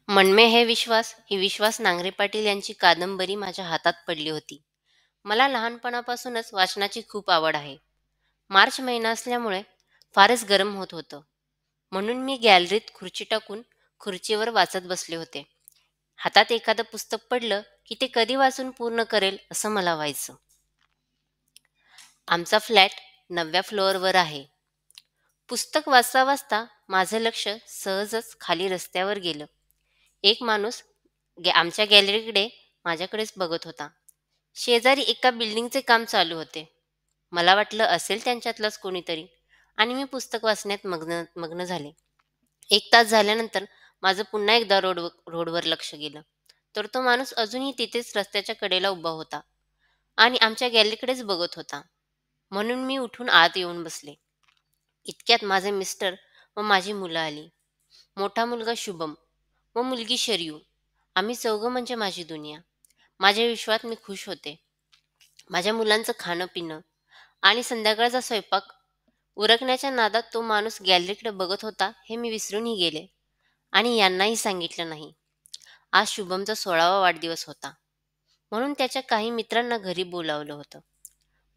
मन में है विश्वास ही विश्वास नांगरे पाटील यांची कादंबरी माझ्या हातात पडली होती. मला लहानपणापासूनच वाचनाची खूप आवड आहे. मार्च महिना असल्यामुळे फारच गरम होत होतं. म्हणून मी गॅलरीत खुर्ची टाकून खुर्चीवर वाचत बसले होते. हातात एखादं पुस्तक पडलं की ते कधी वाचून पूर्ण करेल असं मला व्हायचं. आमचा फ्लॅट 9व्या फ्लोअरवर आहे. पुस्तक वाचता वाचता माझं लक्ष सहजच खाली रस्त्यावर गेलं. एक माणूस आमच्या गॅलरीकडे माझ्याकडेच बघत होता. शेजारी एका बिल्डिंगचे काम चालू होते. मला वाटलं असेल त्यांच्यातलंच कोणीतरी आणि मी पुस्तक वाचण्यात मग्न मग्न झाले. 1 तास झाल्यानंतर माझं पुन्हा एकदा रोडवर लक्ष गेलं. तर तो माणूस अजूनही तिथेच रस्त्याच्या कडेला उभा होता आणि आमच्या गॅलरीकडेच बघत होता. म्हणून मी उठून आत येऊन बसले. इतक्यात माझे मिस्टर व माझी मुलं आली. मोठा मुलगा शुभम व मुलगी शरयू. आम्ही चौघं म्हणजे माझी दुनिया. माझ्या विश्वात मी खुश होते. माझ्या मुलांचं खाणं-पिणं आणि संध्याकाळचा स्वयंपाक उरकण्याच्या नादात तो माणूस गॅलरीकडे बघत होता हे मी विसरूनही गेले आणि यांनाही सांगितलं नाही. आज शुभमचा 16वा वाढदिवस होता. म्हणून त्याच्या काही मित्रांना घरी बोलावलं होतं.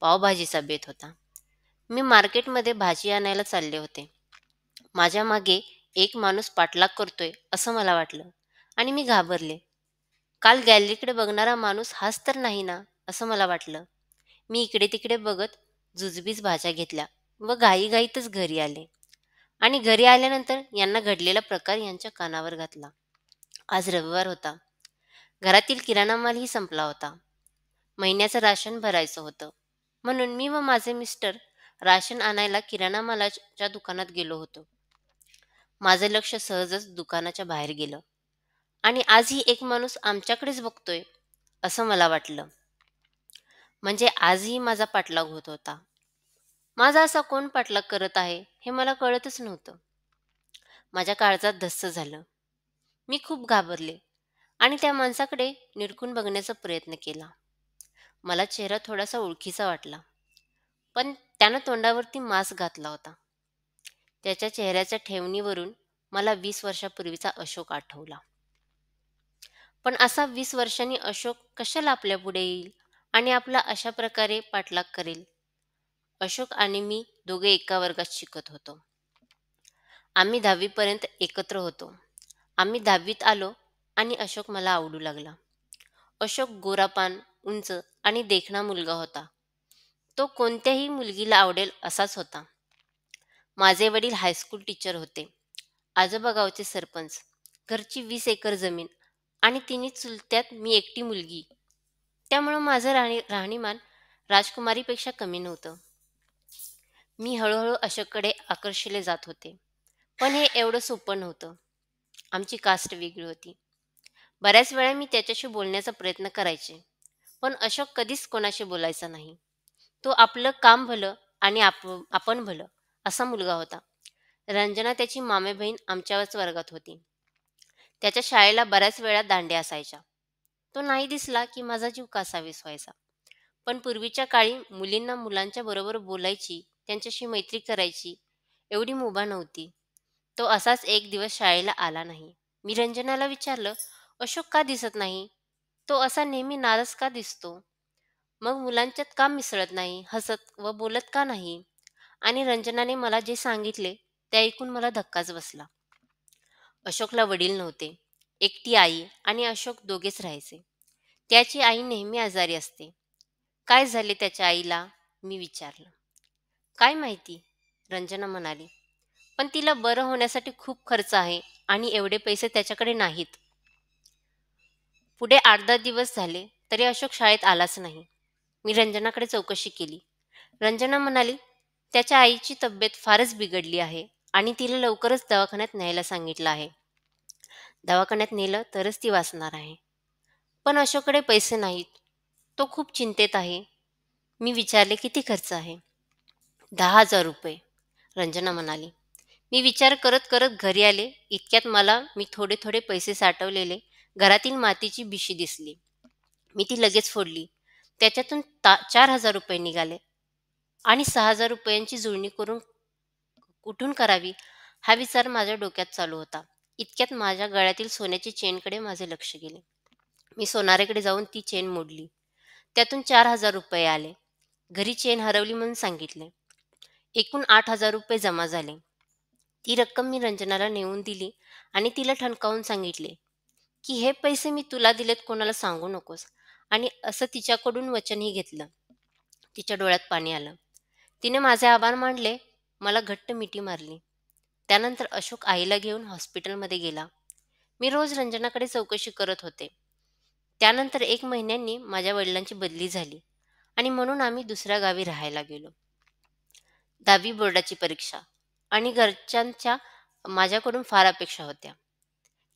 पावभाजीचा बेत होता. मी मार्केटमध्ये भाजी आणायला चालले होते. माझ्या मागे एक माणूस पाठलाग करतोय असं मला वाटलं आणि मी घाबरले. काल गॅलरीकडे बघणारा माणूस हाच तर नाही ना, असं मला वाटलं. मी इकडे-तिकडे बघत जुजबीच भाज्या घेतल्या व घाईघाईतच घरी आले आणि घरी आल्यानंतर यांना घडलेला प्रकार यांच्या कानावर घातला. आज रविवार होता. घरातील किराणा मालही संपला होता. महिन्याचं राशन भरायचं होतं. म्हणून मी व माझे मिस्टर राशन आणायला किराणा मालाच्या दुकानात गेलो होतो. माझं लक्ष सहजच दुकानाच्या बाहेर गेलं आणि आजही एक माणूस आमच्याकडेच बघतोय असं मला वाटलं. म्हणजे आजही माझा पाठलाग होत होता. माझा असा कोण पाठलाग करत आहे हे मला कळतच नव्हतं. माझ्या काळजात धस्स झालं. मी खूप घाबरले आणि त्या माणसाकडे निरखून बघण्याचा प्रयत्न केला. मला चेहरा थोडासा ओळखीचा वाटला, पण त्यानं तोंडावरती मास्क घातला होता. त्याच्या चेहऱ्याच्या ठेवणीवरून मला 20 वर्षापूर्वीचा अशोक आठवला. पण असा 20 वर्षांनी अशोक कशाला आपल्या पुढे येईल आणि आपला अशा प्रकारे पाठलाग करेल? अशोक आणि मी दोघे एका वर्गात शिकत होतो. आम्ही 10वी पर्यंत एकत्र होतो. आम्ही 10वीत आलो आणि अशोक मला आवडू लागला. अशोक गोरापान, उंच आणि देखणा मुलगा होता. तो कोणत्याही मुलगीला आवडेल असाच होता. माझे वडील हायस्कूल टीचर होते. आजोबा गावचे सरपंच. घरची 20 एकर जमीन आणि तिन्ही चुलत्यात मी एकटी मुलगी. त्यामुळं माझं राहणीमान राजकुमारीपेक्षा कमी नव्हतं. मी हळूहळू अशोककडे आकर्षिले जात होते. पण हे एवढं सोपं नव्हतं. आमची कास्ट वेगळी होती. बऱ्याच वेळा मी त्याच्याशी बोलण्याचा प्रयत्न करायचे. पण अशोक कधीच कोणाशी बोलायचा नाही. तो आपलं काम भलं आणि आपण भलं असा मुलगा होता. रंजना त्याची मामे बहीण आमच्याच वर्गात होती. त्याच्या शाळेला बऱ्याच वेळा दांड्या असायच्या. तो नाही दिसला की माझा जीव कासावीस व्हायचा. पण पूर्वीच्या काळी मुलींना मुलांच्या बरोबर बोलायची, त्यांच्याशी मैत्री करायची एवढी मुभा नव्हती. तो असाच एक दिवस शाळेला आला नाही. मी रंजनाला विचारलं, अशोक का दिसत नाही? तो असा नेहमी नाराज का दिसतो? मग मुलांच्यात का मिसळत नाही, हसत व बोलत का नाही? आणि रंजनाने मला जे सांगितले ते ऐकून मला धक्काच बसला. अशोकला वडील नव्हते. एकटी आई आणि अशोक दोघेच राहायचे. त्याची आई नेहमी आजारी असते. काय झाले त्याच्या आईला? मी विचारलं. काय माहिती? रंजना म्हणाली. पण तिला बरं होण्यासाठी खूप खर्च आहे आणि एवढे पैसे त्याच्याकडे नाहीत. पुढे 8-10 दिवस झाले तरी अशोक शाळेत आलाच नाही. मी रंजनाकडे चौकशी केली. रंजना म्हणाली, त्याच्या आईची तब्येत फारच बिघडली आहे आणि तिला लवकरच दवाखान्यात न्यायला सांगितलं आहे. दवाखान्यात नेलं तरच ती वाचणार आहे. पण अशोककडे पैसे नाहीत. तो खूप चिंतेत आहे. मी विचारले, किती खर्च आहे? 10,000 रुपये, रंजना म्हणाली. मी विचार करत करत घरी आले. इतक्यात मला मी थोडे थोडे पैसे साठवलेले घरातील मातीची बिशी दिसली. मी ती लगेच फोडली. त्याच्यातून 4,000 रुपये निघाले आणि 6,000 रुपयांची जुळणी करून कुठून करावी हा विचार माझ्या डोक्यात चालू होता. इतक्यात माझ्या गळ्यातील सोन्याची चेनकडे माझे लक्ष गेले. मी सोनाराकडे जाऊन ती चेन मोडली. त्यातून ₹4,000 आले. घरी चेन हरवली म्हणून सांगितले. एकूण ₹8,000 जमा झाले. ती रक्कम मी रंजनाला नेऊन दिली आणि तिला ठणकावून सांगितले, की "हे पैसे मी तुला दिलेत, कोणाला सांगू नकोस." आणि असं तिच्याकडून वचनही घेतलं. तिच्या डोळ्यात पाणी आलं. तिने माझे आभार मानले, मला घट्ट मिठी मारली. त्यानंतर अशोक आईला घेऊन हॉस्पिटलमध्ये गेला. मी रोज रंजनाकडे चौकशी करत होते. त्यानंतर 1 महिन्यांनी माझ्या वडिलांची बदली झाली आणि म्हणून आम्ही दुसऱ्या गावी राहायला गेलो. 10वी बोर्डाची परीक्षा आणि घरच्यांच्या माझ्याकडून फार अपेक्षा होत्या.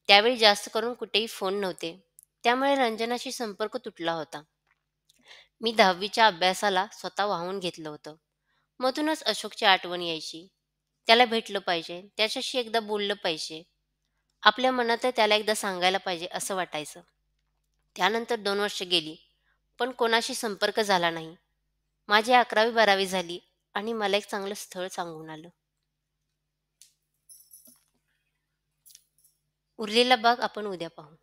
त्यावेळी जास्त करून कुठेही फोन नव्हते. त्यामुळे रंजनाशी संपर्क तुटला होता. मी 10वीच्या अभ्यासाला स्वतः वाहून घेतलं होतं. मधूनच अशोकची आठवण यायची. त्याला भेटलं पाहिजे, त्याच्याशी एकदा बोललं पाहिजे. आपल्या मनात त्याला एकदा सांगायला पाहिजे असं वाटायचं. त्यानंतर 2 वर्ष गेली, पण कोणाशी संपर्क झाला नाही. माझी 11वी-12वी झाली आणि मला एक चांगलं स्थळ सांगून आलं. उरलेला भाग आपण उद्या पाहू.